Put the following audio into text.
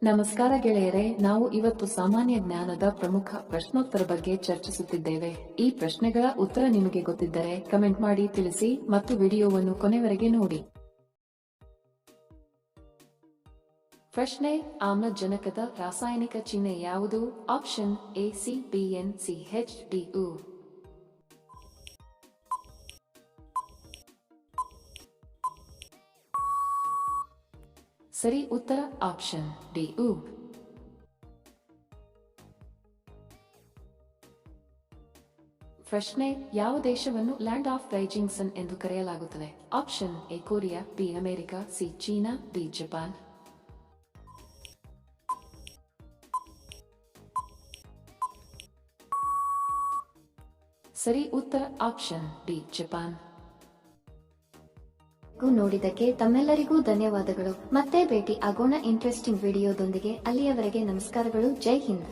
ನಮಸ್ಕಾರ ಗೆಳೆಯರೆ, ನಾವು ಇವತ್ತು ಸಾಮಾನ್ಯ ಜ್ಞಾನದ ಪ್ರಮುಖ ಪ್ರಶ್ನೋತ್ತರ ಬಗ್ಗೆ ಚರ್ಚಿಸುತ್ತಿದ್ದೇವೆ. ಈ ಪ್ರಶ್ನೆಗಳ ಉತ್ತರ ನಿಮಗೆ ಗೊತ್ತಿದ್ದರೆ ಕಮೆಂಟ್ ಮಾಡಿ ತಿಳಿಸಿ ಮತ್ತು ವಿಡಿಯೋವನ್ನು ಕೊನೆವರೆಗೆ ನೋಡಿ. ಪ್ರಶ್ನೆ: ಆಮ್ಲಜನಕದ ರಾಸಾಯನಿಕ ಚಿಹ್ನೆ ಯಾವುದು? Option A CPNCHDU. ಸರಿ ಉತ್ತರ ಆಪ್ಷನ್ ಡಿ ಯು. ಪ್ರಶ್ನೆ: ಯಾವ ದೇಶವನ್ನು ಲ್ಯಾಂಡ್ ಆಫ್ ರೈಸಿಂಗ್ ಸನ್ ಎಂದು ಕರೆಯಲಾಗುತ್ತದೆ? Option A Korea, B America, C China, D Japan. ಸರಿ ಉತ್ತರ ಆಪ್ಷನ್ ಡಿ ಜಪಾನ್. ನೋಡಿದ್ದಕ್ಕೆ ತಮ್ಮೆಲ್ಲರಿಗೂ ಧನ್ಯವಾದಗಳು. ಮತ್ತೆ ಭೇಟಿ ಆಗೋಣ ಇಂಟ್ರೆಸ್ಟಿಂಗ್ ವಿಡಿಯೋದೊಂದಿಗೆ. ಅಲ್ಲಿಯವರೆಗೆ ನಮಸ್ಕಾರಗಳು. ಜೈ ಹಿಂದ್.